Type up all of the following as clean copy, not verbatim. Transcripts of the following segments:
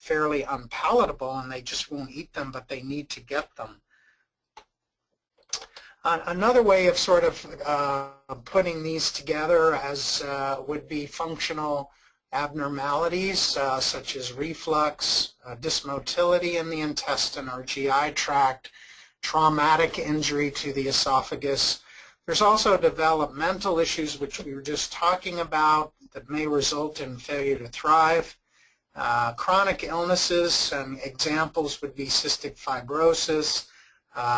fairly unpalatable and they just won't eat them, but they need to get them. Another way of sort of putting these together as would be functional abnormalities such as reflux, dysmotility in the intestine or GI tract, traumatic injury to the esophagus. There's also developmental issues which we were just talking about that may result in failure to thrive. Chronic illnesses, and examples would be cystic fibrosis,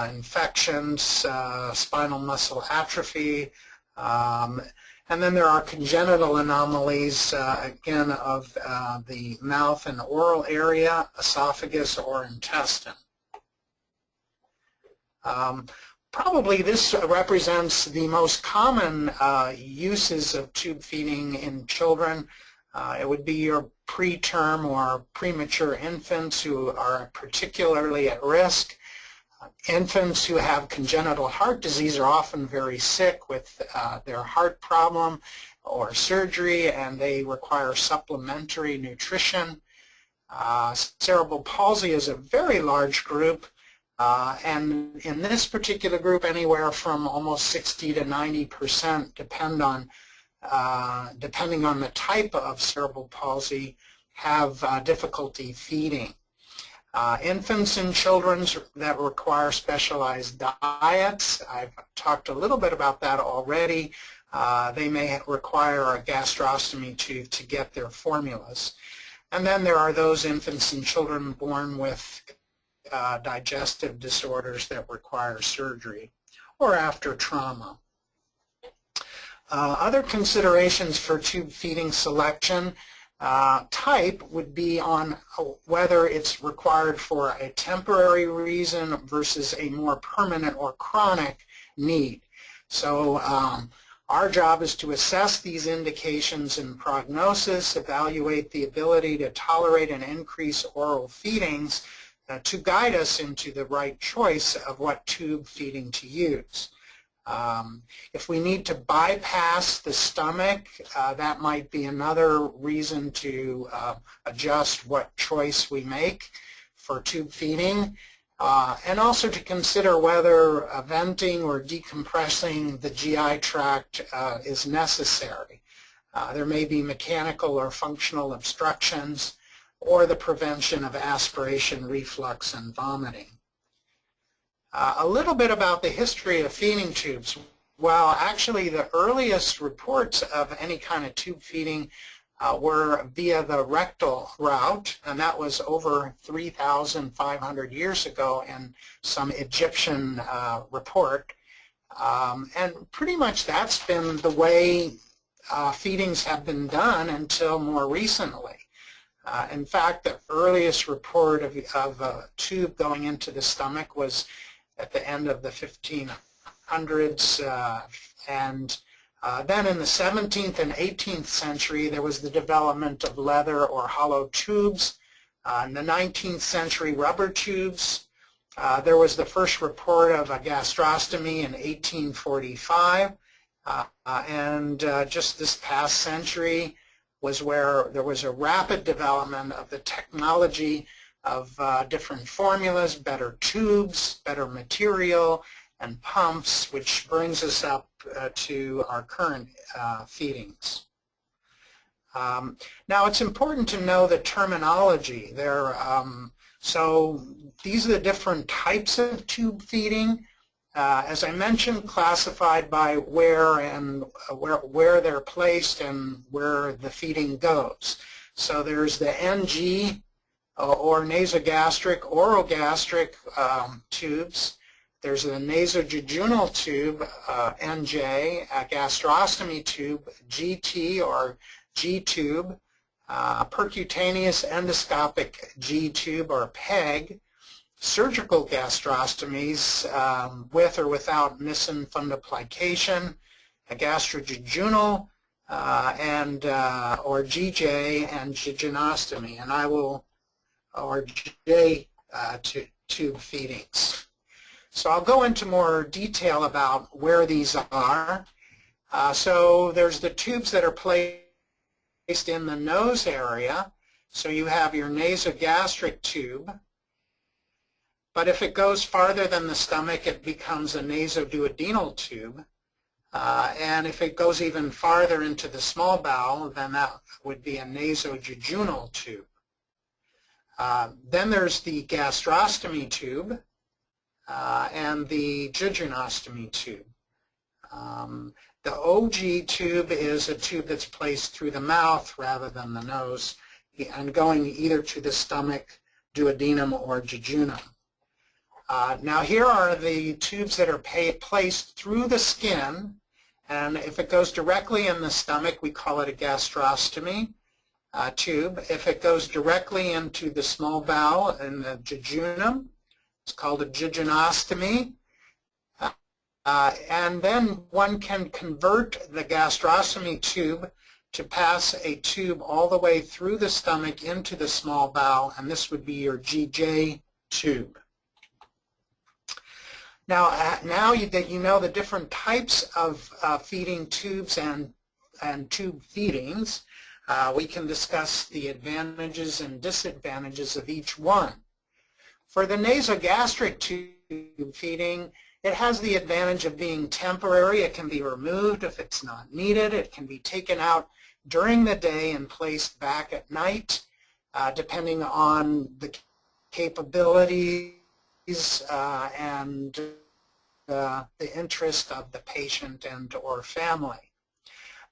infections, spinal muscle atrophy, and then there are congenital anomalies, again, of the mouth and oral area, esophagus, or intestine. Probably this represents the most common uses of tube feeding in children. It would be your preterm or premature infants who are particularly at risk. Infants who have congenital heart disease are often very sick with their heart problem or surgery, and they require supplementary nutrition. Cerebral palsy is a very large group, and in this particular group, anywhere from almost 60 to 90% depending on the type of cerebral palsy, have difficulty feeding. Infants and children that require specialized diets, I've talked a little bit about that already. They may require a gastrostomy tube to get their formulas. And then there are those infants and children born with digestive disorders that require surgery or after trauma. Other considerations for tube feeding selection type would be on whether it's required for a temporary reason versus a more permanent or chronic need. So our job is to assess these indications in prognosis, evaluate the ability to tolerate and increase oral feedings to guide us into the right choice of what tube feeding to use. If we need to bypass the stomach, that might be another reason to adjust what choice we make for tube feeding, and also to consider whether venting or decompressing the GI tract is necessary. There may be mechanical or functional obstructions or the prevention of aspiration, reflux, and vomiting. A little bit about the history of feeding tubes. Well, actually the earliest reports of any kind of tube feeding were via the rectal route, and that was over 3,500 years ago in some Egyptian report. And pretty much that's been the way feedings have been done until more recently. In fact, the earliest report of a tube going into the stomach was at the end of the 1500s, and then in the 17th and 18th century there was the development of leather or hollow tubes. In the 19th century, rubber tubes. There was the first report of a gastrostomy in 1845, and just this past century was where there was a rapid development of the technology of different formulas, better tubes, better material, and pumps, which brings us up to our current feedings. Now it's important to know the terminology. So these are the different types of tube feeding. As I mentioned, classified by where they're placed and where the feeding goes. So there's the NG or nasogastric, orogastric tubes. There's the nasojejunal tube, NJ, a gastrostomy tube, GT or G-tube, percutaneous endoscopic G-tube or PEG, surgical gastrostomies with or without Nissen fundoplication, a gastrojejunal or GJ and jejunostomy, and I will, or J tube feedings. So I'll go into more detail about where these are. So there's the tubes that are placed in the nose area. So you have your nasogastric tube, but if it goes farther than the stomach, it becomes a nasoduodenal tube. And if it goes even farther into the small bowel, then that would be a nasojejunal tube. Then there's the gastrostomy tube and the jejunostomy tube. The OG tube is a tube that's placed through the mouth rather than the nose and going either to the stomach, duodenum, or jejunum. Now here are the tubes that are placed through the skin, and if it goes directly in the stomach, we call it a gastrostomy tube. If it goes directly into the small bowel and the jejunum, it's called a jejunostomy. And then one can convert the gastrostomy tube to pass a tube all the way through the stomach into the small bowel, and this would be your GJ tube. Now that you know the different types of feeding tubes and tube feedings, we can discuss the advantages and disadvantages of each one. For the nasogastric tube feeding, it has the advantage of being temporary. It can be removed if it's not needed. It can be taken out during the day and placed back at night, depending on the capabilities and the interest of the patient and or family.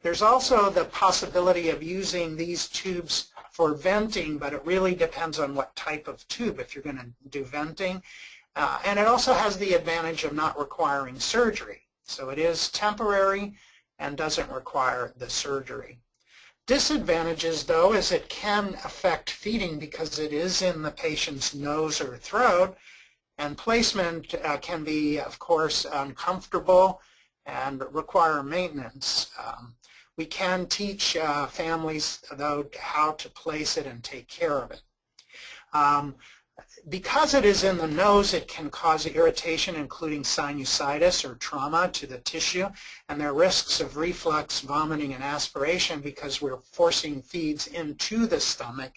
There's also the possibility of using these tubes for venting, but it really depends on what type of tube if you're going to do venting. And it also has the advantage of not requiring surgery. So it is temporary and doesn't require the surgery. Disadvantages, though, is it can affect feeding because it is in the patient's nose or throat, and placement can be, of course, uncomfortable and require maintenance. We can teach families, though, how to place it and take care of it. Because it is in the nose, it can cause irritation, including sinusitis or trauma to the tissue, and there are risks of reflux, vomiting, and aspiration because we're forcing feeds into the stomach,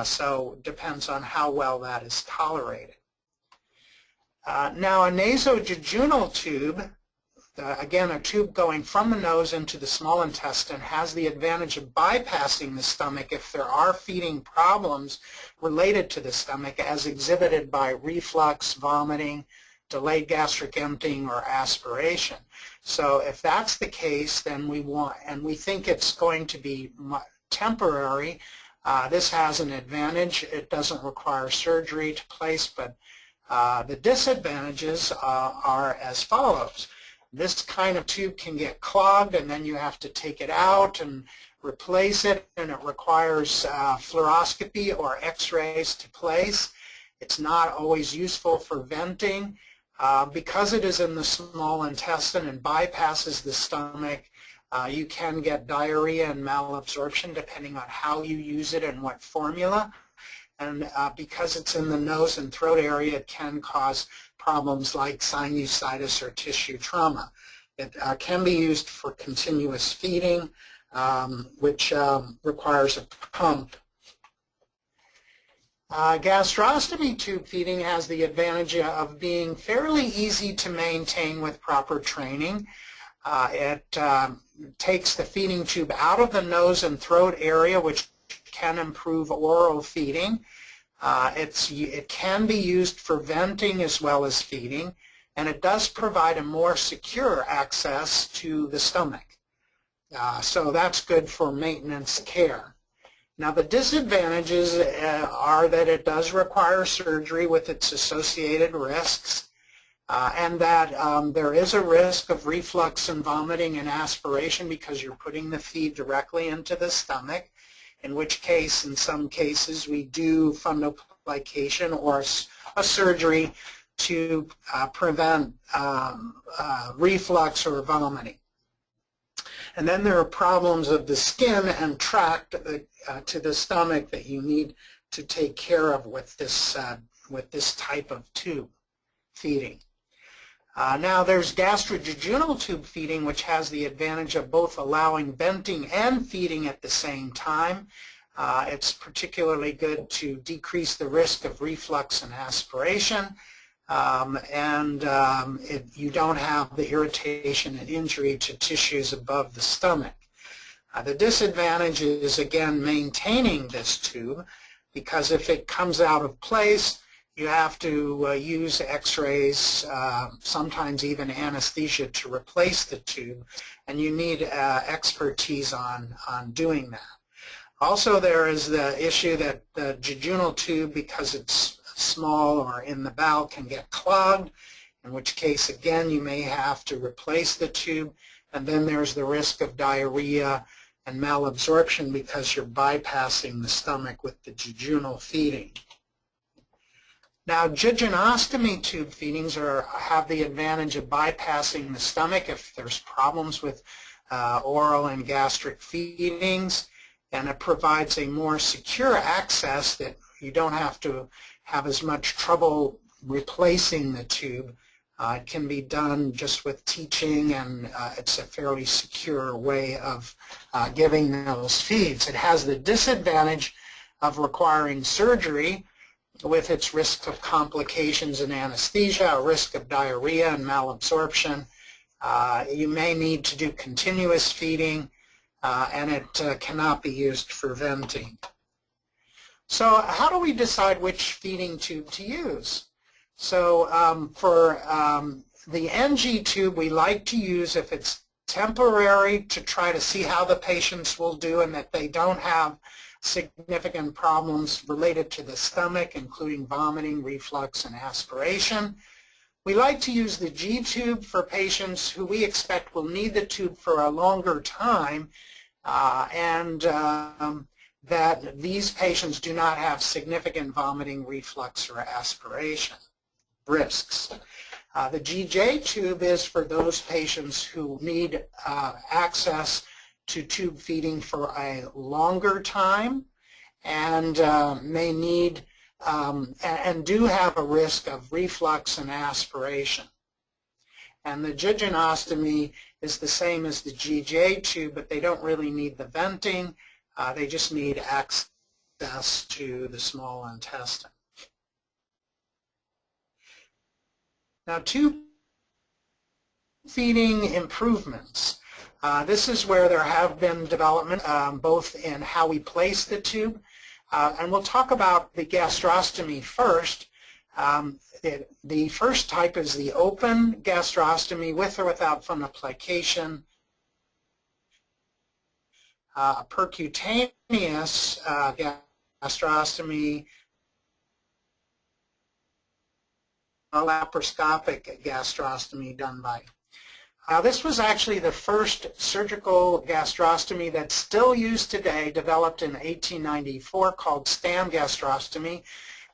so it depends on how well that is tolerated. Now, a nasojejunal tube, again, a tube going from the nose into the small intestine, has the advantage of bypassing the stomach if there are feeding problems related to the stomach, as exhibited by reflux, vomiting, delayed gastric emptying, or aspiration. So if that's the case, then we think it's going to be temporary. This has an advantage. It doesn't require surgery to place, but the disadvantages are as follows. This kind of tube can get clogged, and then you have to take it out and replace it, and it requires fluoroscopy or x-rays to place. It's not always useful for venting. Because it is in the small intestine and bypasses the stomach, you can get diarrhea and malabsorption depending on how you use it and what formula. And because it's in the nose and throat area, it can cause problems like sinusitis or tissue trauma. It can be used for continuous feeding, which requires a pump. Gastrostomy tube feeding has the advantage of being fairly easy to maintain with proper training. It takes the feeding tube out of the nose and throat area, which can improve oral feeding. It can be used for venting as well as feeding, and it does provide a more secure access to the stomach. So that's good for maintenance care. Now, the disadvantages are that it does require surgery with its associated risks, and that there is a risk of reflux and vomiting and aspiration because you're putting the feed directly into the stomach, in which case, in some cases, we do fundoplication or a surgery to prevent reflux or vomiting. And then there are problems of the skin and tract to the stomach that you need to take care of with this type of tube feeding. Now there's gastrojejunal tube feeding, which has the advantage of both allowing venting and feeding at the same time. It's particularly good to decrease the risk of reflux and aspiration, you don't have the irritation and injury to tissues above the stomach. The disadvantage is, again, maintaining this tube, because if it comes out of place, you have to use x-rays, sometimes even anesthesia, to replace the tube, and you need expertise on doing that. Also, there is the issue that the jejunal tube, because it's small or in the bowel, can get clogged, in which case, again, you may have to replace the tube, and then there's the risk of diarrhea and malabsorption because you're bypassing the stomach with the jejunal feeding. Now, jejunostomy tube feedings have the advantage of bypassing the stomach if there's problems with oral and gastric feedings, and it provides a more secure access that you don't have to have as much trouble replacing the tube. It can be done just with teaching, and it's a fairly secure way of giving those feeds. It has the disadvantage of requiring surgery with its risk of complications and anesthesia, a risk of diarrhea and malabsorption. You may need to do continuous feeding, and it cannot be used for venting. So how do we decide which feeding tube to use? So for the NG tube, we like to use if it's temporary to try to see how the patients will do and that they don't have significant problems related to the stomach, including vomiting, reflux, and aspiration. We like to use the G tube for patients who we expect will need the tube for a longer time, that these patients do not have significant vomiting, reflux, or aspiration risks. The GJ tube is for those patients who need access to tube feeding for a longer time and may need and do have a risk of reflux and aspiration. And the jejunostomy is the same as the GJ tube, but they don't really need the venting. They just need access to the small intestine. Now, tube feeding improvements. This is where there have been development both in how we place the tube, and we'll talk about the gastrostomy first. The first type is the open gastrostomy with or without fundoplication. Percutaneous gastrostomy, laparoscopic gastrostomy done by. This was actually the first surgical gastrostomy that's still used today, developed in 1894, called Stam gastrostomy.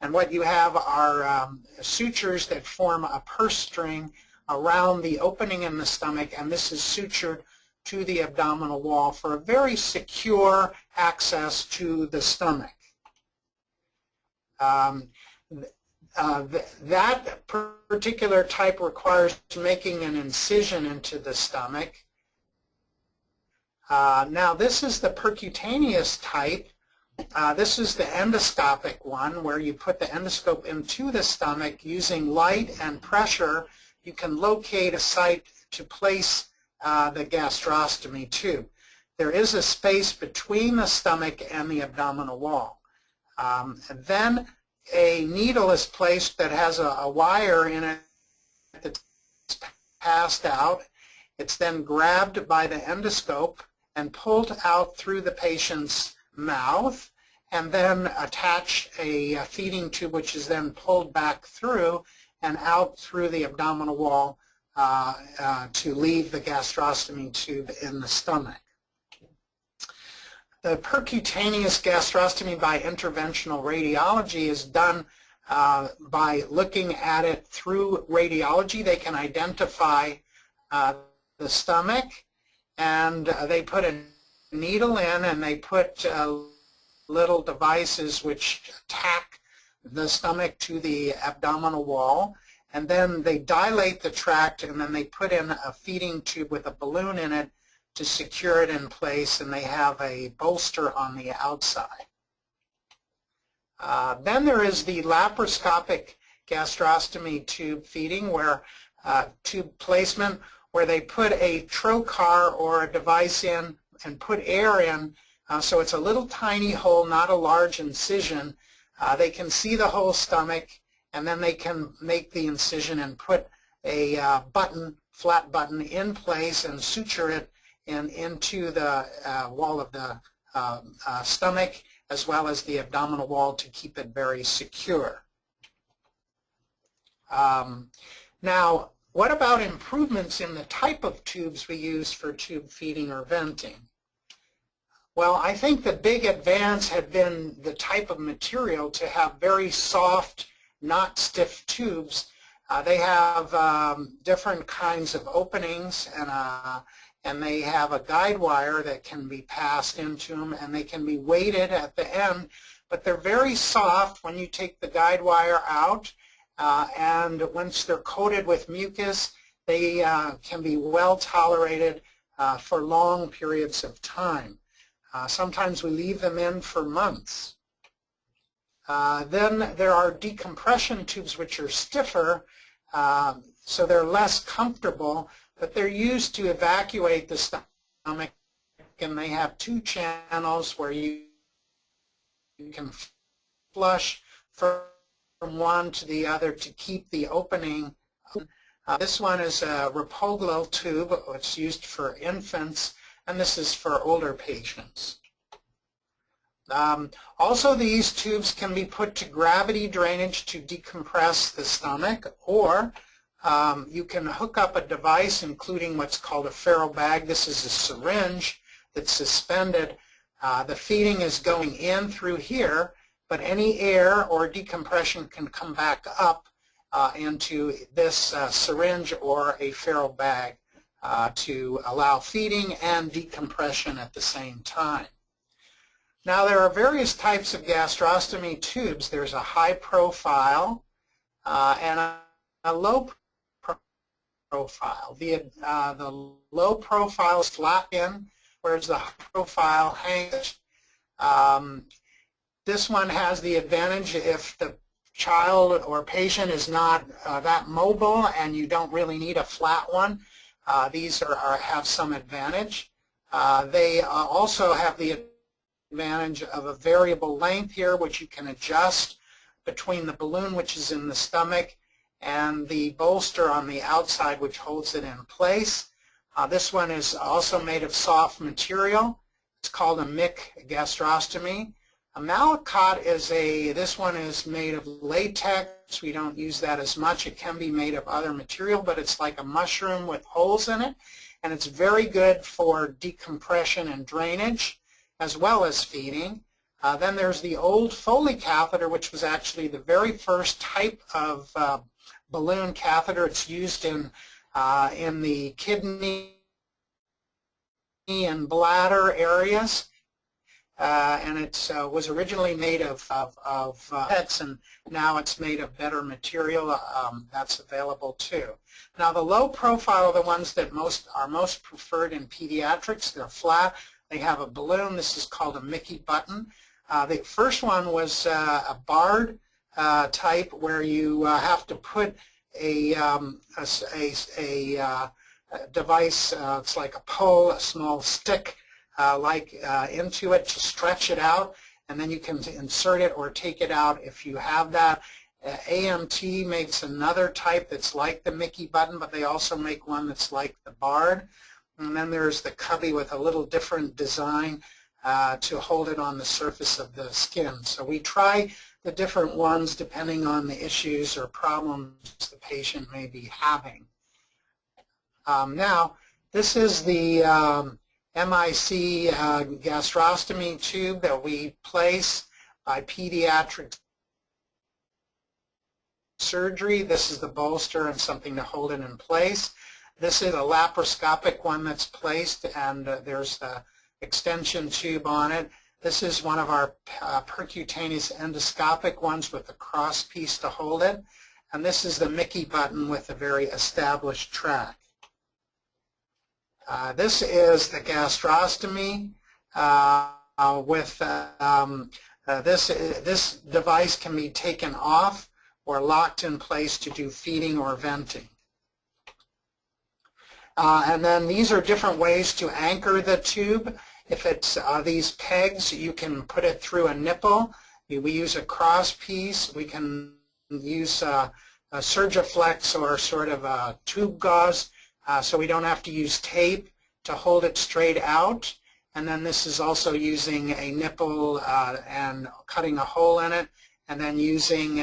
And what you have are sutures that form a purse string around the opening in the stomach, and this is sutured to the abdominal wall for a very secure access to the stomach. That particular type requires making an incision into the stomach. Now this is the percutaneous type. This is the endoscopic one, where you put the endoscope into the stomach using light and pressure. You can locate a site to place the gastrostomy tube. There is a space between the stomach and the abdominal wall. And then a needle is placed that has a wire in it that's passed out. It's then grabbed by the endoscope and pulled out through the patient's mouth, and then attach a feeding tube, which is then pulled back through and out through the abdominal wall to leave the gastrostomy tube in the stomach. The percutaneous gastrostomy by interventional radiology is done by looking at it through radiology. They can identify the stomach, and they put a needle in, and they put little devices which tack the stomach to the abdominal wall, and then they dilate the tract, and then they put in a feeding tube with a balloon in it to secure it in place, and they have a bolster on the outside. Then there is the laparoscopic gastrostomy tube feeding, where tube placement, where they put a trocar or a device in and put air in, so it's a little tiny hole, not a large incision. They can see the whole stomach, and then they can make the incision and put a flat button in place and suture it into the wall of the stomach, as well as the abdominal wall, to keep it very secure. Now, what about improvements in the type of tubes we use for tube feeding or venting? Well, I think the big advance had been the type of material to have very soft, not stiff tubes. They have different kinds of openings, and they have a guide wire that can be passed into them, and they can be weighted at the end, but they're very soft when you take the guide wire out, and once they're coated with mucus, they can be well tolerated for long periods of time. Sometimes we leave them in for months. Then there are decompression tubes, which are stiffer, so they're less comfortable, but they're used to evacuate the stomach, and they have two channels where you can flush from one to the other to keep the opening. This one is a Rapoglo tube. It's used for infants, and this is for older patients. Also, these tubes can be put to gravity drainage to decompress the stomach, or you can hook up a device, including what's called a ferro bag. This is a syringe that's suspended. The feeding is going in through here, but any air or decompression can come back up into this syringe or a ferro bag to allow feeding and decompression at the same time. Now, there are various types of gastrostomy tubes. There's a high profile and a low profile. The low profile is flat in, whereas the high profile hangs. This one has the advantage if the child or patient is not that mobile and you don't really need a flat one. These have some advantage. They also have the advantage of a variable length here, which you can adjust between the balloon, which is in the stomach, and the bolster on the outside, which holds it in place. This one is also made of soft material. It's called a MIC gastrostomy. A Malacot is this one is made of latex. We don't use that as much. It can be made of other material, but it's like a mushroom with holes in it, and it's very good for decompression and drainage, as well as feeding. Then there's the old Foley catheter, which was actually the very first type of balloon catheter. It's used in the kidney and bladder areas, and it was originally made of PETs, and now it's made of better material that's available too. Now, the low profile are the ones that are most preferred in pediatrics. They're flat. They have a balloon. This is called a Mickey button. The first one was a barred type, where you have to put a device, it's like a pole, a small stick, into it to stretch it out, and then you can insert it or take it out if you have that. AMT makes another type that's like the Mickey button, but they also make one that's like the barred. And then there's the cubby with a little different design to hold it on the surface of the skin. So we try the different ones depending on the issues or problems the patient may be having. Now, this is the MIC gastrostomy tube that we place by pediatric surgery. This is the bolster and something to hold it in place. This is a laparoscopic one that's placed, and there's the extension tube on it. This is one of our percutaneous endoscopic ones with a cross piece to hold it. And this is the Mickey button with a very established track. This is the gastrostomy with this device can be taken off or locked in place to do feeding or venting. And then these are different ways to anchor the tube. If it's these pegs, you can put it through a nipple. We use a cross piece. We can use a Surgiflex or sort of a tube gauze, so we don't have to use tape to hold it straight out. And then this is also using a nipple and cutting a hole in it, and then using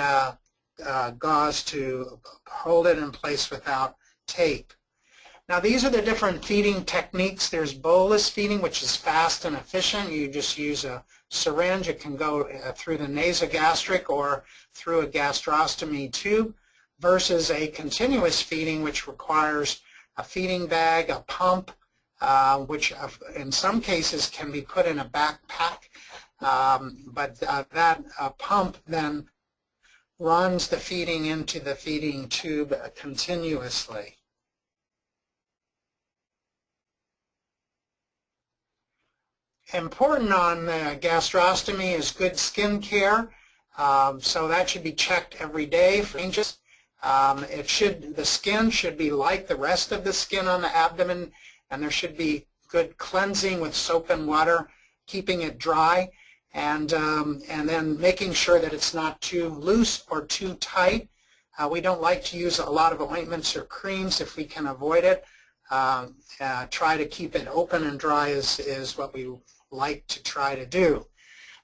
gauze to hold it in place without tape. Now these are the different feeding techniques. There's bolus feeding, which is fast and efficient. You just use a syringe. It can go through the nasogastric or through a gastrostomy tube, versus a continuous feeding, which requires a feeding bag, a pump, which in some cases can be put in a backpack, but that pump then runs the feeding into the feeding tube continuously. Important on the gastrostomy is good skin care, so that should be checked every day for changes. The skin should be like the rest of the skin on the abdomen, and there should be good cleansing with soap and water, keeping it dry, and then making sure that it's not too loose or too tight. We don't like to use a lot of ointments or creams if we can avoid it. Try to keep it open and dry is what we like to try to do.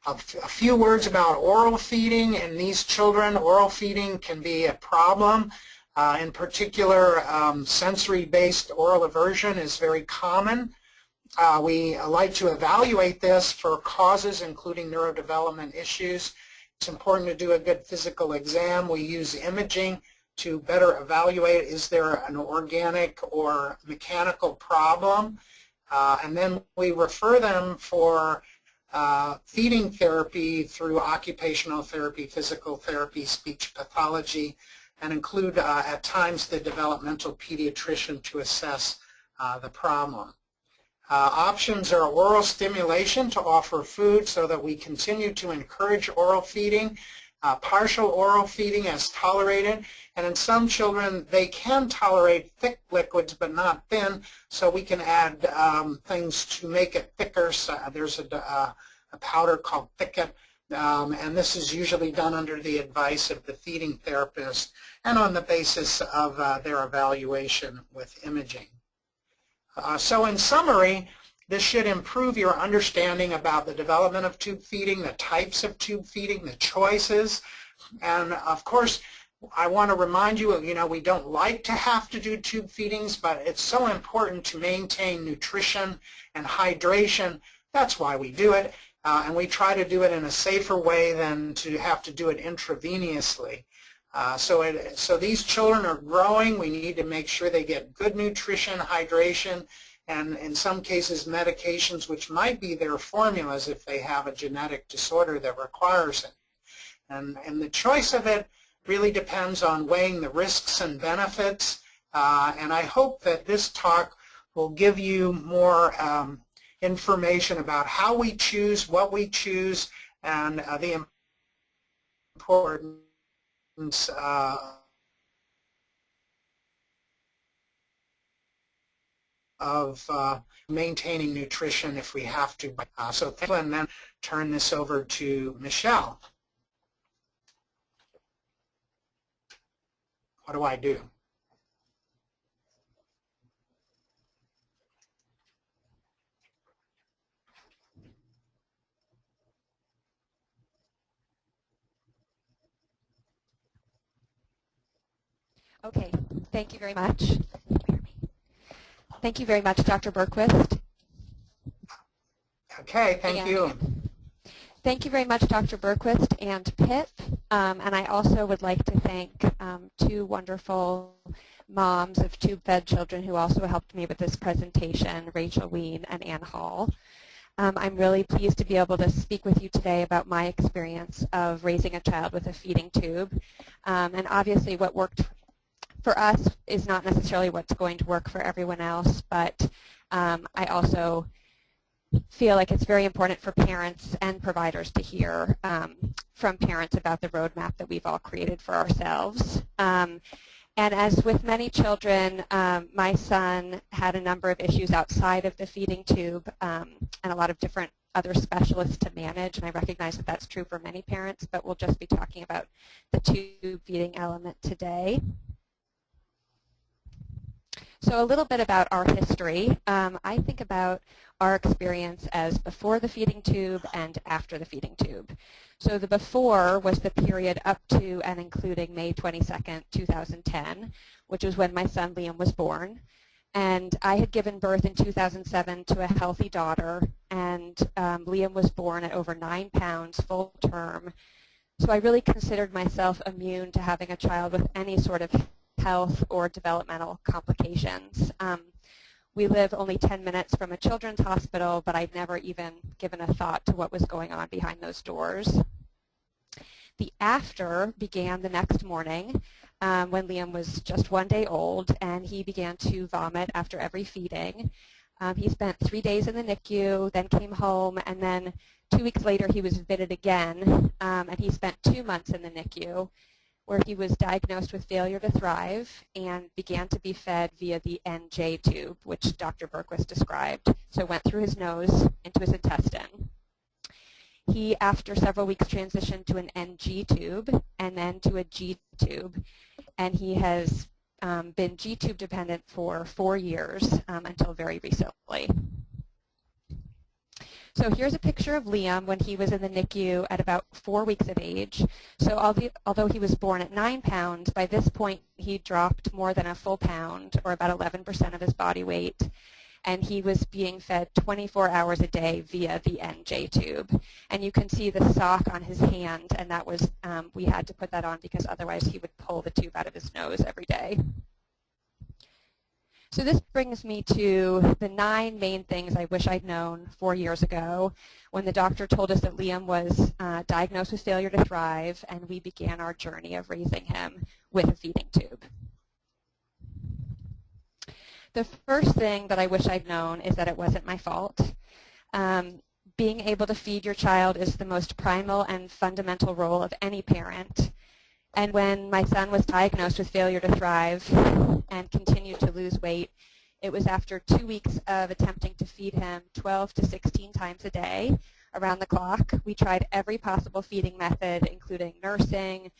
A few words about oral feeding. In these children, oral feeding can be a problem. In particular, sensory-based oral aversion is very common. We like to evaluate this for causes including neurodevelopment issues. It's important to do a good physical exam. We use imaging to better evaluate, is there an organic or mechanical problem? And then we refer them for feeding therapy through occupational therapy, physical therapy, speech pathology, and include at times the developmental pediatrician to assess the problem. Options are oral stimulation to offer food so that we continue to encourage oral feeding. Partial oral feeding as tolerated, and in some children they can tolerate thick liquids but not thin, so we can add things to make it thicker. So there's a powder called Thicket, and this is usually done under the advice of the feeding therapist and on the basis of their evaluation with imaging. So in summary, this should improve your understanding about the development of tube feeding, the types of tube feeding, the choices, and of course I want to remind you, we don't like to have to do tube feedings, but it's so important to maintain nutrition and hydration. That's why we do it, and we try to do it in a safer way than to have to do it intravenously. So these children are growing. We need to make sure they get good nutrition, hydration, and in some cases medications, which might be their formulas if they have a genetic disorder that requires it. And the choice of it really depends on weighing the risks and benefits, and I hope that this talk will give you more information about how we choose, what we choose, and the importance of maintaining nutrition if we have to. So thank you, and then turn this over to Michelle. What do I do? Okay, thank you very much. Thank you very much, Dr. Bergquist. Okay, thank you. Thank you very much, Dr. Bergquist and Pip. And I also would like to thank two wonderful moms of tube-fed children who also helped me with this presentation, Rachel Ween and Ann Hall. I'm really pleased to be able to speak with you today about my experience of raising a child with a feeding tube. And obviously what worked for us is not necessarily what's going to work for everyone else, but I also feel like it's very important for parents and providers to hear from parents about the roadmap that we've all created for ourselves. And as with many children, my son had a number of issues outside of the feeding tube and a lot of different other specialists to manage, and I recognize that that's true for many parents, but we'll just be talking about the tube feeding element today. So a little bit about our history. I think about our experience as before the feeding tube and after the feeding tube. So the before was the period up to and including May 22nd, 2010, which was when my son Liam was born. And I had given birth in 2007 to a healthy daughter, and Liam was born at over 9 pounds full term. So I really considered myself immune to having a child with any sort of health or developmental complications. We live only 10 minutes from a children's hospital, but I'd never even given a thought to what was going on behind those doors. The after began the next morning when Liam was just 1 day old, and he began to vomit after every feeding. He spent 3 days in the NICU, then came home, and then 2 weeks later he was admitted again, and he spent 2 months in the NICU, where he was diagnosed with failure to thrive and began to be fed via the NJ tube, which Dr. Berquist described. So it went through his nose into his intestine. He, after several weeks, transitioned to an NG tube and then to a G tube, and he has been G tube dependent for 4 years until very recently. So here's a picture of Liam when he was in the NICU at about 4 weeks of age. So although he was born at 9 pounds, by this point he dropped more than a full pound, or about 11% of his body weight, and he was being fed 24 hours a day via the NJ tube. And you can see the sock on his hand, and that was, we had to put that on because otherwise he would pull the tube out of his nose every day. So this brings me to the 9 main things I wish I'd known 4 years ago when the doctor told us that Liam was diagnosed with failure to thrive, and we began our journey of raising him with a feeding tube. The first thing that I wish I'd known is that it wasn't my fault. Being able to feed your child is the most primal and fundamental role of any parent. And when my son was diagnosed with failure to thrive and continued to lose weight, it was after 2 weeks of attempting to feed him 12 to 16 times a day around the clock. We tried every possible feeding method, including nursing,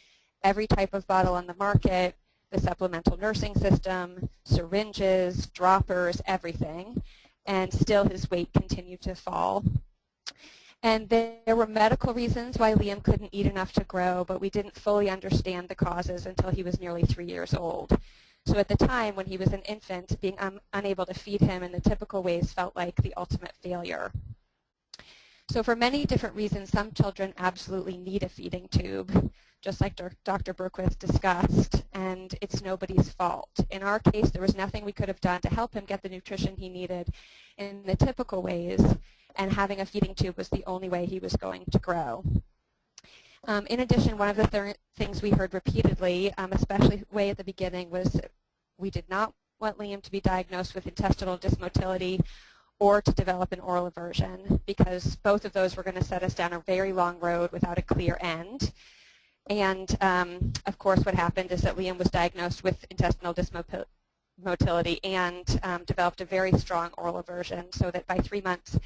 every type of bottle on the market, the supplemental nursing system, syringes, droppers, everything, and still his weight continued to fall. And there were medical reasons why Liam couldn't eat enough to grow, but we didn't fully understand the causes until he was nearly 3 years old. So at the time, when he was an infant, being unable to feed him in the typical ways felt like the ultimate failure. So for many different reasons, some children absolutely need a feeding tube, just like Dr. Berquist discussed, and it's nobody's fault. In our case, there was nothing we could have done to help him get the nutrition he needed in the typical ways, and having a feeding tube was the only way he was going to grow. In addition, one of the things we heard repeatedly, especially way at the beginning, was we did not want Liam to be diagnosed with intestinal dysmotility or to develop an oral aversion, because both of those were going to set us down a very long road without a clear end. And of course what happened is that Liam was diagnosed with intestinal dysmotility and developed a very strong oral aversion, so that by 3 months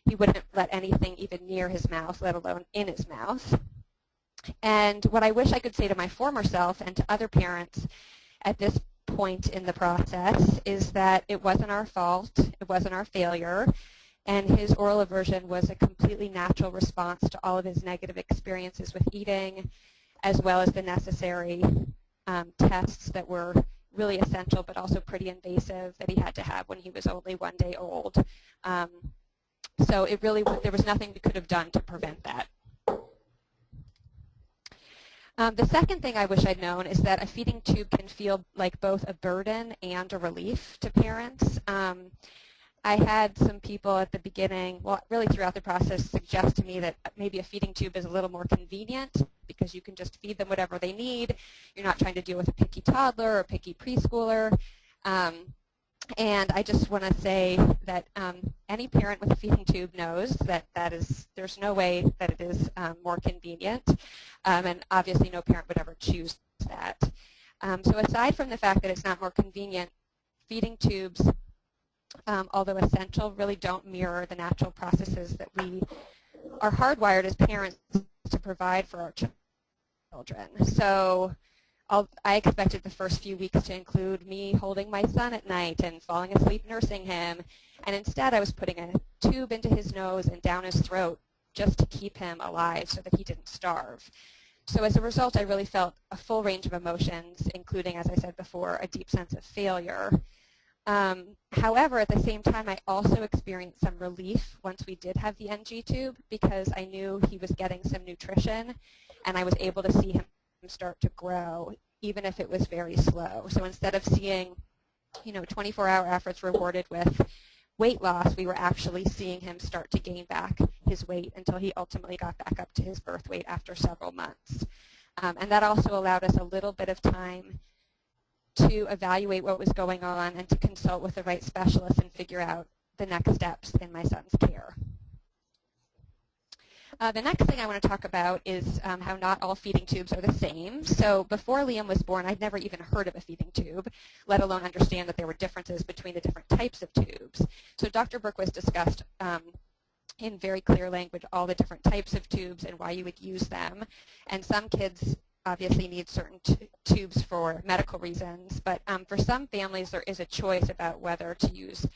he wouldn't let anything even near his mouth, let alone in his mouth. And what I wish I could say to my former self and to other parents at this point in the process is that it wasn't our fault, it wasn't our failure, and his oral aversion was a completely natural response to all of his negative experiences with eating, as well as the necessary tests that were really essential but also pretty invasive that he had to have when he was only 1 day old. So it really, there was nothing we could have done to prevent that. The second thing I wish I'd known is that a feeding tube can feel like both a burden and a relief to parents. I had some people at the beginning, well, really throughout the process, suggest to me that maybe a feeding tube is a little more convenient because you can just feed them whatever they need. You're not trying to deal with a picky toddler or a picky preschooler. And I just want to say that any parent with a feeding tube knows that there's no way that it is more convenient, and obviously no parent would ever choose that. So aside from the fact that it's not more convenient, feeding tubes, although essential, really don't mirror the natural processes that we are hardwired as parents to provide for our children. So I expected the first few weeks to include me holding my son at night and falling asleep nursing him, and instead I was putting a tube into his nose and down his throat just to keep him alive so that he didn't starve. So as a result, I really felt a full range of emotions, including, as I said before, a deep sense of failure. However, at the same time, I also experienced some relief once we did have the NG tube, because I knew he was getting some nutrition, and I was able to see him start to grow, even if it was very slow. So instead of seeing, 24-hour efforts rewarded with weight loss, we were actually seeing him start to gain back his weight until he ultimately got back up to his birth weight after several months. And that also allowed us a little bit of time to evaluate what was going on and to consult with the right specialist and figure out the next steps in my son's care. The next thing I want to talk about is how not all feeding tubes are the same. So before Liam was born, I'd never even heard of a feeding tube, let alone understand that there were differences between the different types of tubes. So Dr. Berquist discussed in very clear language all the different types of tubes and why you would use them. And some kids obviously need certain tubes for medical reasons, but for some families there is a choice about whether to use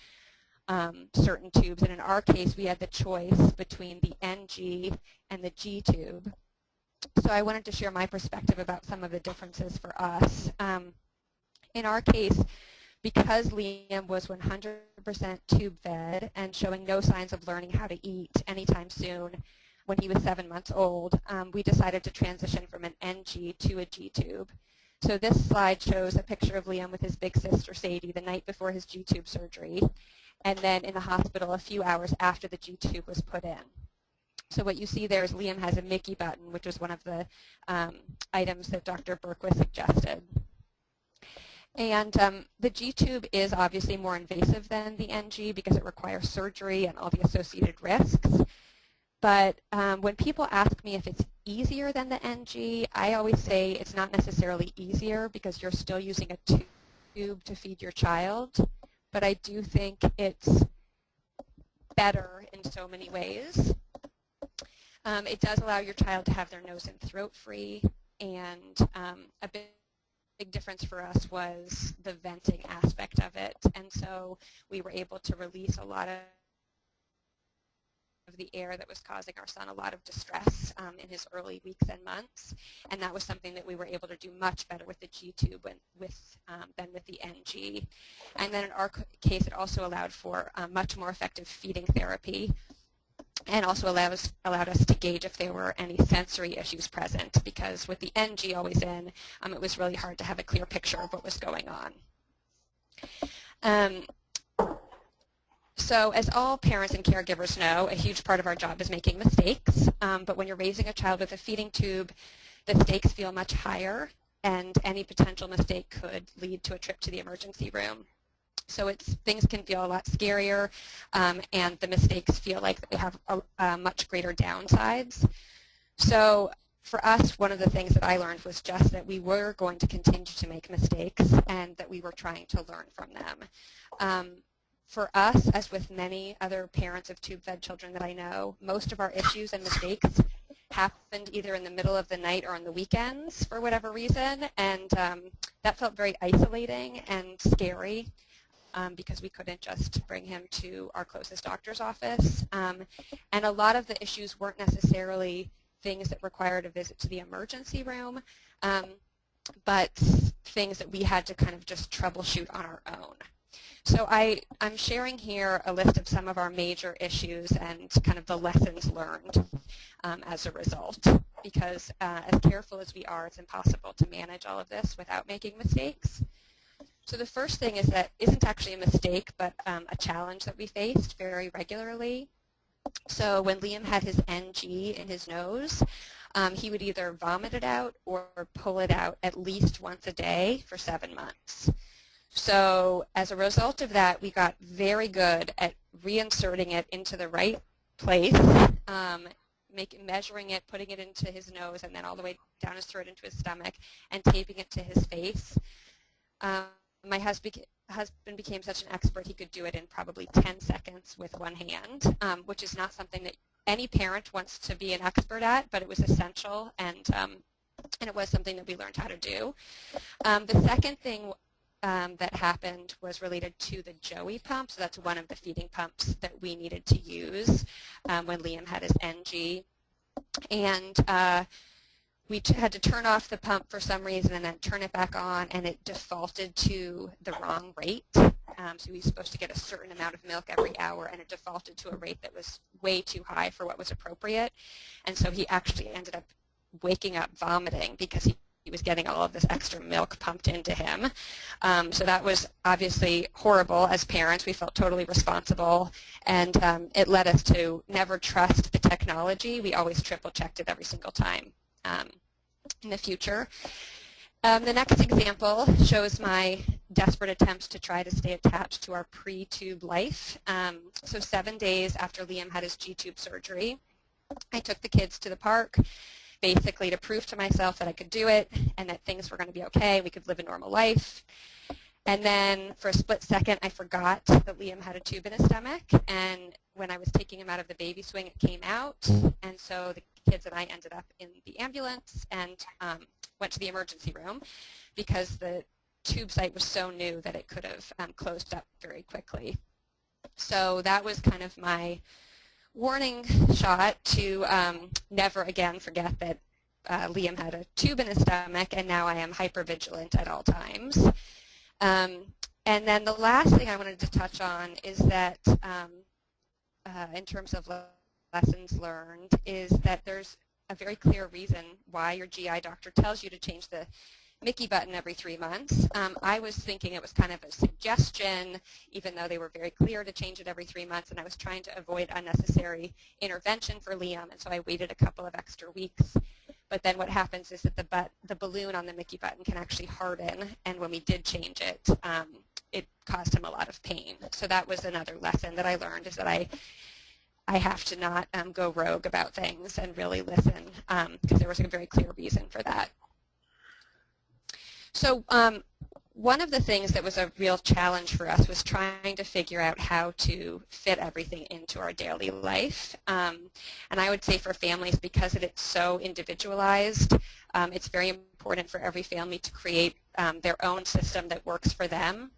certain tubes, and in our case we had the choice between the NG and the G tube. So I wanted to share my perspective about some of the differences for us. In our case, because Liam was 100% tube fed and showing no signs of learning how to eat anytime soon when he was 7 months old, we decided to transition from an NG to a G tube. So this slide shows a picture of Liam with his big sister Sadie the night before his G tube surgery, and then in the hospital a few hours after the G tube was put in. So what you see there is Liam has a Mickey button, which was one of the items that Dr. Berquist suggested. And the G tube is obviously more invasive than the NG because it requires surgery and all the associated risks. But when people ask me if it's easier than the NG, I always say it's not necessarily easier because you're still using a tube to feed your child. But I do think it's better in so many ways. It does allow your child to have their nose and throat free, and a big difference for us was the venting aspect of it. And so we were able to release a lot of the air that was causing our son a lot of distress in his early weeks and months, and that was something that we were able to do much better with the G tube than with the NG. And then in our case, it also allowed for much more effective feeding therapy, and also allowed us to gauge if there were any sensory issues present, because with the NG always in, it was really hard to have a clear picture of what was going on. So as all parents and caregivers know, a huge part of our job is making mistakes, but when you're raising a child with a feeding tube, the stakes feel much higher, and any potential mistake could lead to a trip to the emergency room. So things can feel a lot scarier, and the mistakes feel like they have much greater downsides. So for us, one of the things that I learned was just that we were going to continue to make mistakes and that we were trying to learn from them. For us, as with many other parents of tube-fed children that I know, most of our issues and mistakes happened either in the middle of the night or on the weekends for whatever reason, and that felt very isolating and scary because we couldn't just bring him to our closest doctor's office. And a lot of the issues weren't necessarily things that required a visit to the emergency room, but things that we had to kind of just troubleshoot on our own. So I'm sharing here a list of some of our major issues and kind of the lessons learned as a result, because as careful as we are, it's impossible to manage all of this without making mistakes. So the first thing is that isn't actually a mistake, but a challenge that we faced very regularly. So when Liam had his NG in his nose, he would either vomit it out or pull it out at least once a day for 7 months. So as a result of that, we got very good at reinserting it into the right place, measuring it, putting it into his nose, and then all the way down his throat into his stomach, and taping it to his face. My husband became such an expert he could do it in probably 10 seconds with one hand, which is not something that any parent wants to be an expert at, but it was essential, and it was something that we learned how to do. The second thing that happened was related to the Joey pump. So that's one of the feeding pumps that we needed to use when Liam had his NG. And we had to turn off the pump for some reason and then turn it back on, and it defaulted to the wrong rate. So he was supposed to get a certain amount of milk every hour, and it defaulted to a rate that was way too high for what was appropriate. And so he actually ended up waking up vomiting because he was getting all of this extra milk pumped into him. So that was obviously horrible as parents. We felt totally responsible, and it led us to never trust the technology. We always triple-checked it every single time in the future. The next example shows my desperate attempts to try to stay attached to our pre-tube life. So 7 days after Liam had his G-tube surgery, I took the kids to the park, basically to prove to myself that I could do it and that things were going to be okay, we could live a normal life. And then for a split second, I forgot that Liam had a tube in his stomach, and when I was taking him out of the baby swing, it came out, and so the kids and I ended up in the ambulance and went to the emergency room because the tube site was so new that it could have closed up very quickly. So that was kind of my warning shot to never again forget that Liam had a tube in his stomach, and now I am hypervigilant at all times. And then the last thing I wanted to touch on is that in terms of lessons learned is that there's a very clear reason why your GI doctor tells you to change the Mickey button every 3 months. I was thinking it was kind of a suggestion, even though they were very clear to change it every 3 months, and I was trying to avoid unnecessary intervention for Liam, and so I waited a couple of extra weeks. But then what happens is that the balloon on the Mickey button can actually harden, and when we did change it, it caused him a lot of pain. So that was another lesson that I learned, is that I have to not go rogue about things and really listen, because there was a very clear reason for that. So one of the things that was a real challenge for us was trying to figure out how to fit everything into our daily life. And I would say for families, because it's so individualized, it's very important for every family to create their own system that works for them.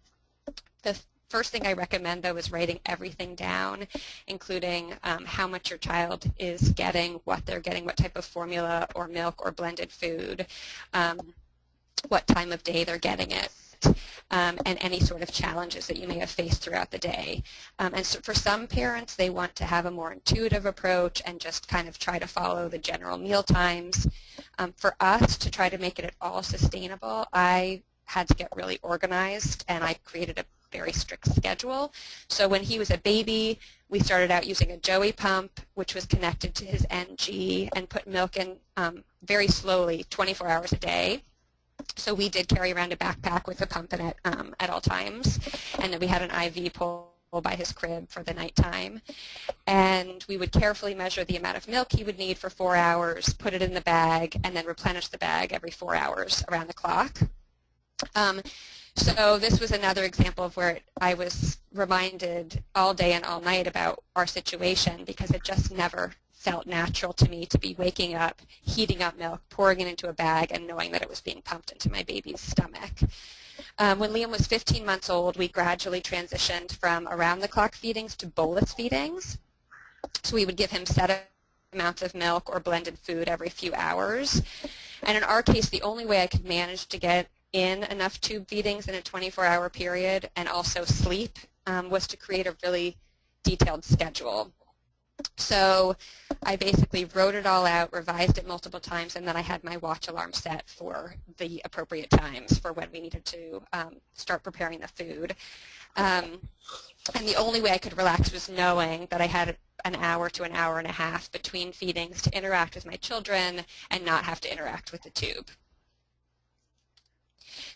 The first thing I recommend, though, is writing everything down, including how much your child is getting, what they're getting, what type of formula or milk or blended food, what time of day they're getting it, and any sort of challenges that you may have faced throughout the day. And so for some parents, they want to have a more intuitive approach and just kind of try to follow the general meal times. For us, to try to make it at all sustainable, I had to get really organized, and I created a very strict schedule. So when he was a baby, we started out using a Joey pump, which was connected to his NG, and put milk in very slowly, 24 hours a day. So we did carry around a backpack with a pump in it at all times, and then we had an IV pole by his crib for the nighttime. And we would carefully measure the amount of milk he would need for 4 hours, put it in the bag, and then replenish the bag every 4 hours around the clock. So this was another example of where I was reminded all day and all night about our situation, because it just never felt natural to me to be waking up, heating up milk, pouring it into a bag, and knowing that it was being pumped into my baby's stomach. When Liam was 15 months old, we gradually transitioned from around-the-clock feedings to bolus feedings. So we would give him set amounts of milk or blended food every few hours. And in our case, the only way I could manage to get in enough tube feedings in a 24-hour period and also sleep was to create a really detailed schedule. So I basically wrote it all out, revised it multiple times, and then I had my watch alarm set for the appropriate times for when we needed to start preparing the food. And the only way I could relax was knowing that I had an hour to an hour and a half between feedings to interact with my children and not have to interact with the tube.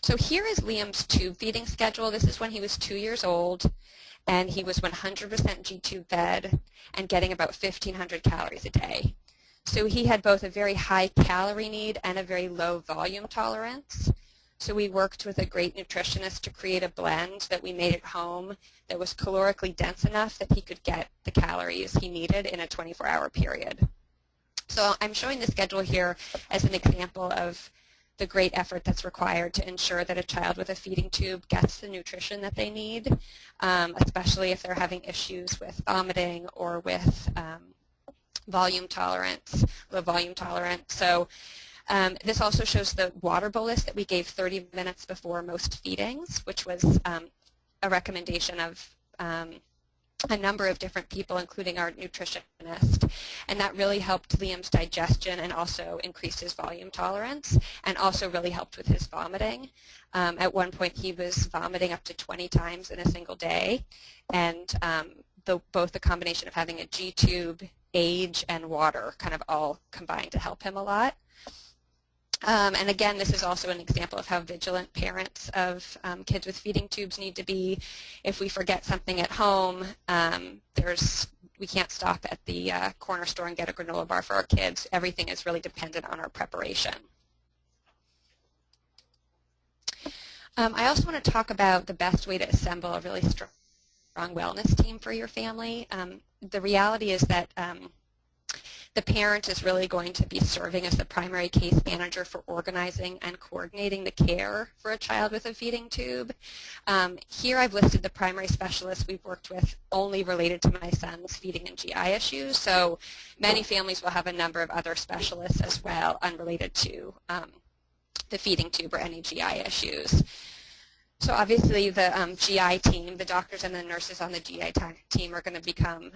So So here is Liam's tube feeding schedule. This is when he was 2 years old, and he was 100% G-tube fed and getting about 1,500 calories a day. So he had both a very high calorie need and a very low volume tolerance. So we worked with a great nutritionist to create a blend that we made at home that was calorically dense enough that he could get the calories he needed in a 24-hour period. So I'm showing the schedule here as an example of the great effort that's required to ensure that a child with a feeding tube gets the nutrition that they need, especially if they're having issues with vomiting or with volume tolerance, low volume tolerance. So this also shows the water bolus that we gave 30 minutes before most feedings, which was a recommendation of a number of different people, including our nutritionist. And that really helped Liam's digestion and also increased his volume tolerance and also really helped with his vomiting. At one point he was vomiting up to 20 times in a single day. And both the combination of having a G-tube, age, and water kind of all combined to help him a lot. And again, this is also an example of how vigilant parents of kids with feeding tubes need to be. If we forget something at home, we can't stop at the corner store and get a granola bar for our kids. Everything is really dependent on our preparation. I also want to talk about the best way to assemble a really strong wellness team for your family. The reality is that the parent is really going to be serving as the primary case manager for organizing and coordinating the care for a child with a feeding tube. Here I've listed the primary specialists we've worked with only related to my son's feeding and GI issues. So many families will have a number of other specialists as well unrelated to the feeding tube or any GI issues. So obviously the GI team, the doctors and the nurses on the GI team are going to become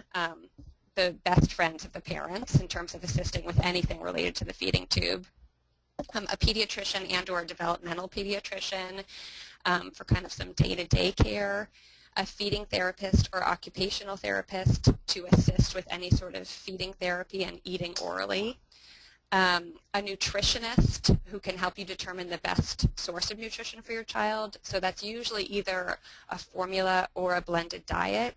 the best friends of the parents in terms of assisting with anything related to the feeding tube. A pediatrician and or a developmental pediatrician for kind of some day-to-day care, a feeding therapist or occupational therapist to assist with any sort of feeding therapy and eating orally, a nutritionist who can help you determine the best source of nutrition for your child. So that's usually either a formula or a blended diet.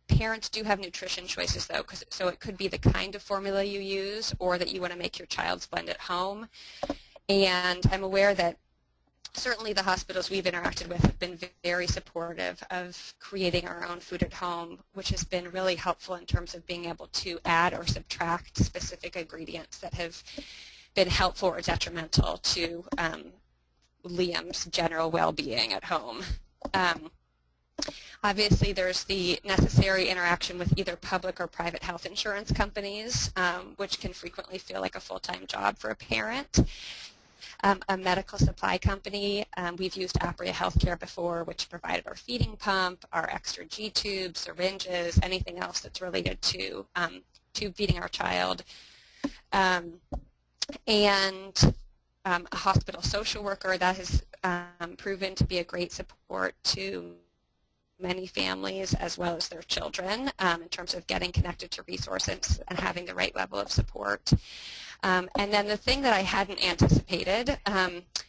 Parents do have nutrition choices though, so it could be the kind of formula you use or that you want to make your child's blend at home. And I'm aware that certainly the hospitals we've interacted with have been very supportive of creating our own food at home, which has been really helpful in terms of being able to add or subtract specific ingredients that have been helpful or detrimental to Liam's general well-being at home. Obviously, there's the necessary interaction with either public or private health insurance companies, which can frequently feel like a full-time job for a parent. A medical supply company, we've used Apria Healthcare before, which provided our feeding pump, our extra G-tubes, syringes, anything else that's related to tube feeding our child. And a hospital social worker that has proven to be a great support to many families as well as their children in terms of getting connected to resources and having the right level of support. And then the thing that I hadn't anticipated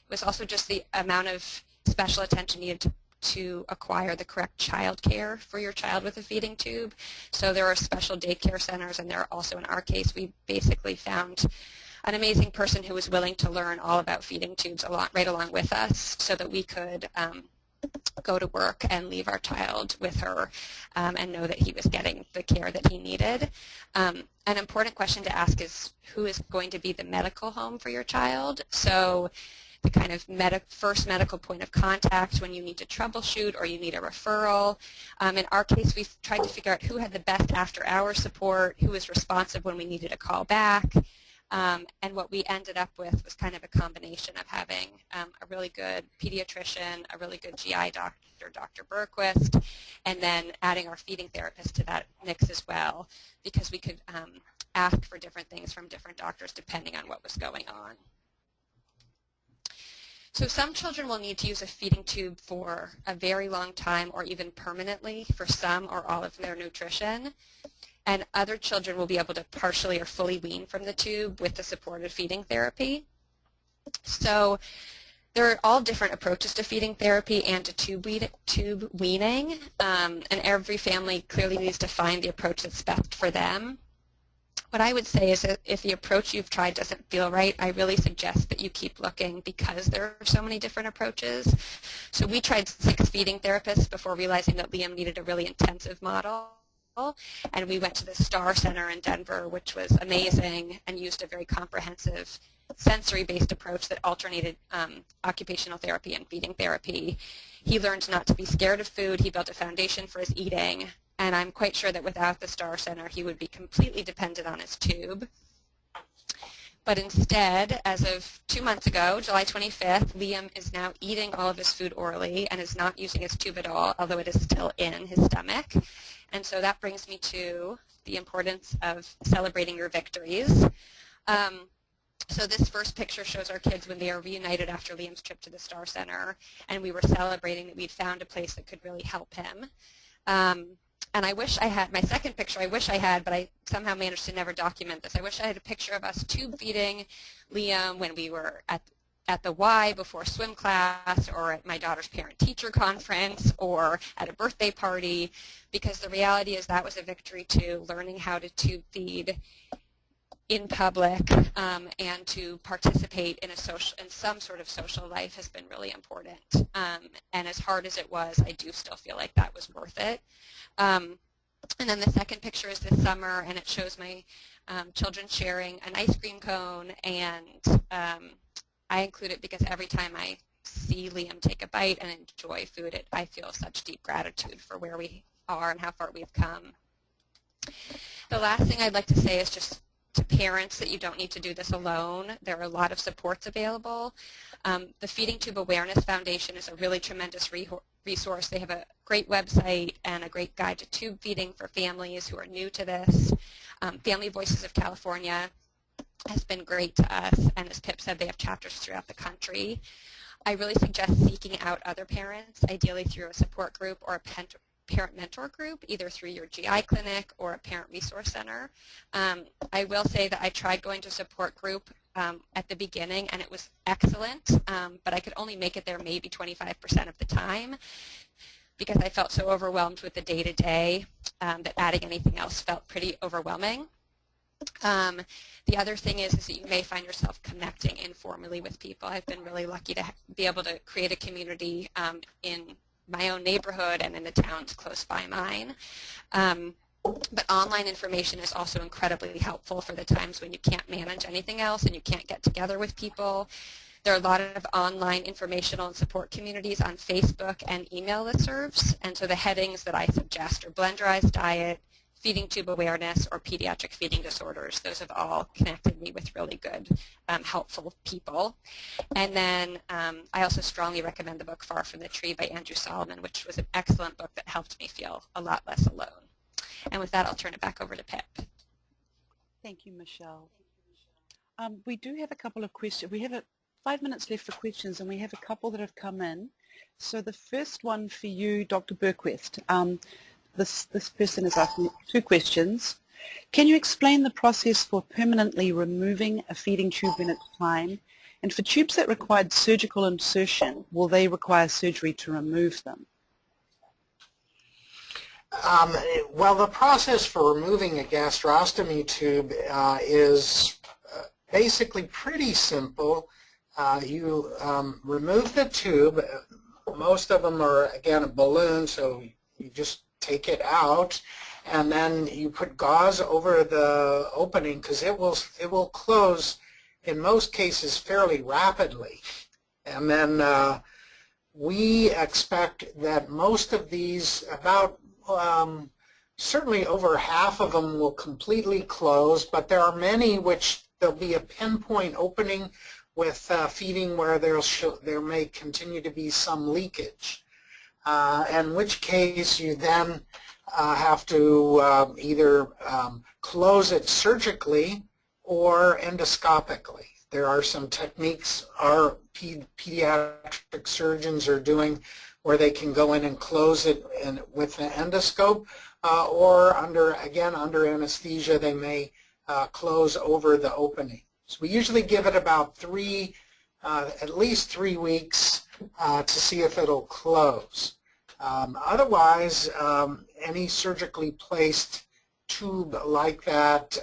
was also just the amount of special attention needed to acquire the correct child care for your child with a feeding tube. So there are special daycare centers, and there are also, in our case, we basically found an amazing person who was willing to learn all about feeding tubes right along with us so that we could go to work and leave our child with her and know that he was getting the care that he needed. An important question to ask is who is going to be the medical home for your child? So the kind of first medical point of contact when you need to troubleshoot or you need a referral. In our case, we've tried to figure out who had the best after-hour support, who was responsive when we needed a call back. And what we ended up with was kind of a combination of having a really good pediatrician, a really good GI doctor, Dr. Berquist, and then adding our feeding therapist to that mix as well, because we could ask for different things from different doctors depending on what was going on. So some children will need to use a feeding tube for a very long time or even permanently for some or all of their nutrition. And other children will be able to partially or fully wean from the tube with the supported feeding therapy. So There are all different approaches to feeding therapy and to tube weaning, and every family clearly needs to find the approach that's best for them. What I would say is that if the approach you've tried doesn't feel right, I really suggest that you keep looking because there are so many different approaches. So we tried 6 feeding therapists before realizing that Liam needed a really intensive model. And we went to the Star Center in Denver, which was amazing, and used a very comprehensive sensory-based approach that alternated occupational therapy and feeding therapy. He learned not to be scared of food. He built a foundation for his eating. And I'm quite sure that without the Star Center, he would be completely dependent on his tube. But instead, as of 2 months ago, July 25th, Liam is now eating all of his food orally and is not using his tube at all, although it is still in his stomach. And so that brings me to the importance of celebrating your victories. So this first picture shows our kids when they are reunited after Liam's trip to the Star Center, and we were celebrating that we'd found a place that could really help him. And I wish I had, my second picture I wish I had, but I somehow managed to never document this. I wish I had a picture of us tube feeding Liam when we were at the Y before swim class, or at my daughter's parent-teacher conference, or at a birthday party, because the reality is that was a victory too. Learning how to tube feed in public and to participate in some sort of social life has been really important. And as hard as it was, I do still feel like that was worth it. And then the second picture is this summer, and it shows my children sharing an ice cream cone, and I include it because every time I see Liam take a bite and enjoy food, I feel such deep gratitude for where we are and how far we've come. The last thing I'd like to say is just to parents that you don't need to do this alone. There are a lot of supports available. The Feeding Tube Awareness Foundation is a really tremendous resource. They have a great website and a great guide to tube feeding for families who are new to this. Family Voices of California has been great to us, and as Pip said, they have chapters throughout the country. I really suggest seeking out other parents, ideally through a support group or a parent mentor group, either through your GI clinic or a parent resource center. I will say that I tried going to a support group at the beginning, and it was excellent, but I could only make it there maybe 25% of the time because I felt so overwhelmed with the day-to-day that adding anything else felt pretty overwhelming. The other thing is that you may find yourself connecting informally with people. I've been really lucky to be able to create a community in my own neighborhood and in the towns close by mine. But online information is also incredibly helpful for the times when you can't manage anything else and you can't get together with people. There are a lot of online informational and support communities on Facebook and email listservs, and so the headings that I suggest are blenderized diet, feeding tube awareness, or pediatric feeding disorders. Those have all connected me with really good, helpful people. And then I also strongly recommend the book Far from the Tree by Andrew Solomon, which was an excellent book that helped me feel a lot less alone. And with that, I'll turn it back over to Pip. Thank you, Michelle. We do have a couple of questions. We have 5 minutes left for questions, and we have a couple that have come in. So the first one for you, Dr. Bergquist. This person is asking 2 questions. Can you explain the process for permanently removing a feeding tube when it's time? And for tubes that required surgical insertion, will they require surgery to remove them? Well, the process for removing a gastrostomy tube is basically pretty simple. You remove the tube. Most of them are, again, a balloon, so you just take it out, and then you put gauze over the opening because it will close in most cases fairly rapidly. And then we expect that most of these, about certainly over half of them will completely close, but there are many which there'll be a pinpoint opening with feeding where there may continue to be some leakage. In which case you then have to either close it surgically or endoscopically. There are some techniques our pediatric surgeons are doing where they can go in and close it with an endoscope, or under anesthesia they may close over the opening. So we usually give it about 3 at least 3 weeks to see if it'll close. Otherwise, any surgically placed tube like that,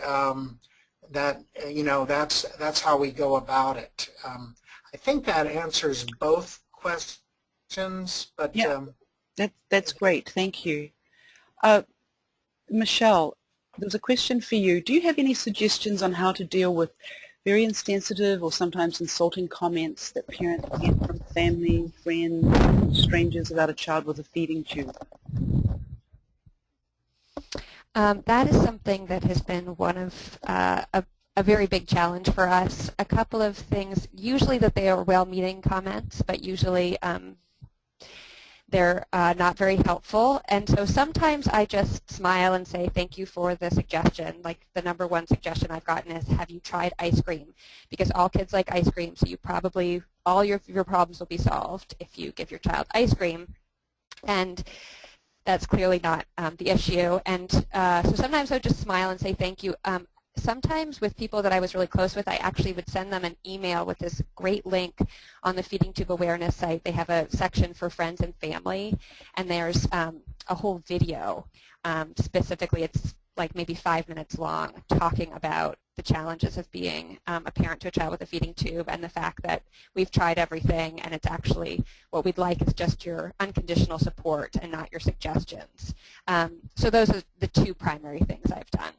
that's how we go about it. I think that answers both questions, but yeah, that's great. Thank you. Michelle, there's a question for you. Do you have any suggestions on how to deal with very insensitive or sometimes insulting comments that parents get from family, friends, strangers about a child with a feeding tube? That is something that has been one of a very big challenge for us. A couple of things, usually that they are well-meaning comments, but usually they're not very helpful. And so sometimes I just smile and say, thank you for the suggestion. Like the number one suggestion I've gotten is, have you tried ice cream? Because all kids like ice cream, so you probably, all your problems will be solved if you give your child ice cream. And that's clearly not the issue. And so sometimes I would just smile and say thank you. Sometimes with people that I was really close with, I actually would send them an email with this great link on the Feeding Tube Awareness site. They have a section for friends and family, and there's a whole video. Specifically, it's like maybe 5 minutes long, talking about the challenges of being a parent to a child with a feeding tube and the fact that we've tried everything and it's actually what we'd like is just your unconditional support and not your suggestions. So those are the two primary things I've done.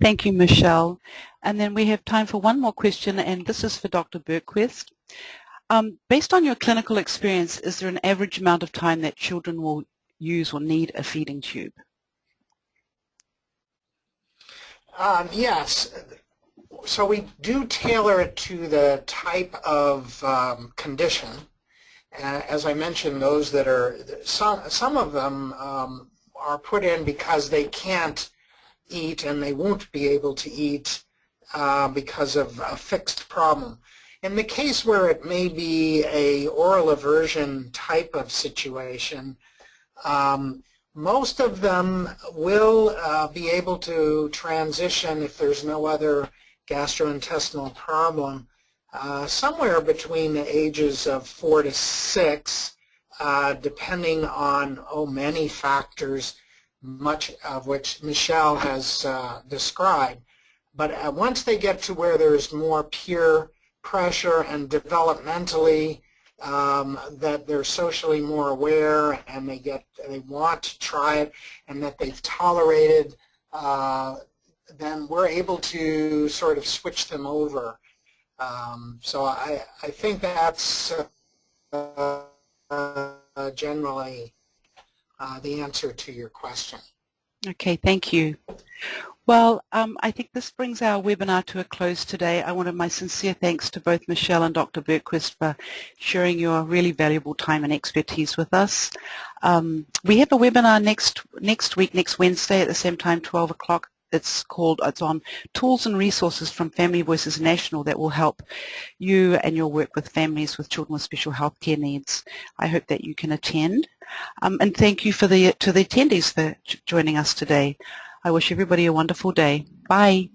Thank you, Michelle. And then we have time for one more question, and this is for Dr. Bergquist. Based on your clinical experience, is there an average amount of time that children will use or need a feeding tube? Yes. So we do tailor it to the type of condition. As I mentioned, those that are, some of them are put in because they can't eat and they won't be able to eat because of a fixed problem. In the case where it may be a oral aversion type of situation, most of them will be able to transition if there's no other gastrointestinal problem somewhere between the ages of 4 to 6, depending on many factors, much of which Michelle has described. But once they get to where there's more peer pressure and developmentally that they're socially more aware and they want to try it and that they've tolerated, then we're able to sort of switch them over. So I think that's generally the answer to your question. Okay, thank you. Well, I think this brings our webinar to a close today. I wanted my sincere thanks to both Michelle and Dr. Bergquist for sharing your really valuable time and expertise with us. We have a webinar next week, next Wednesday at the same time, 12 o'clock. It's on Tools and Resources from Family Voices National that will help you and your work with families with children with special healthcare needs. I hope that you can attend. And thank you to the attendees for joining us today. I wish everybody a wonderful day. Bye.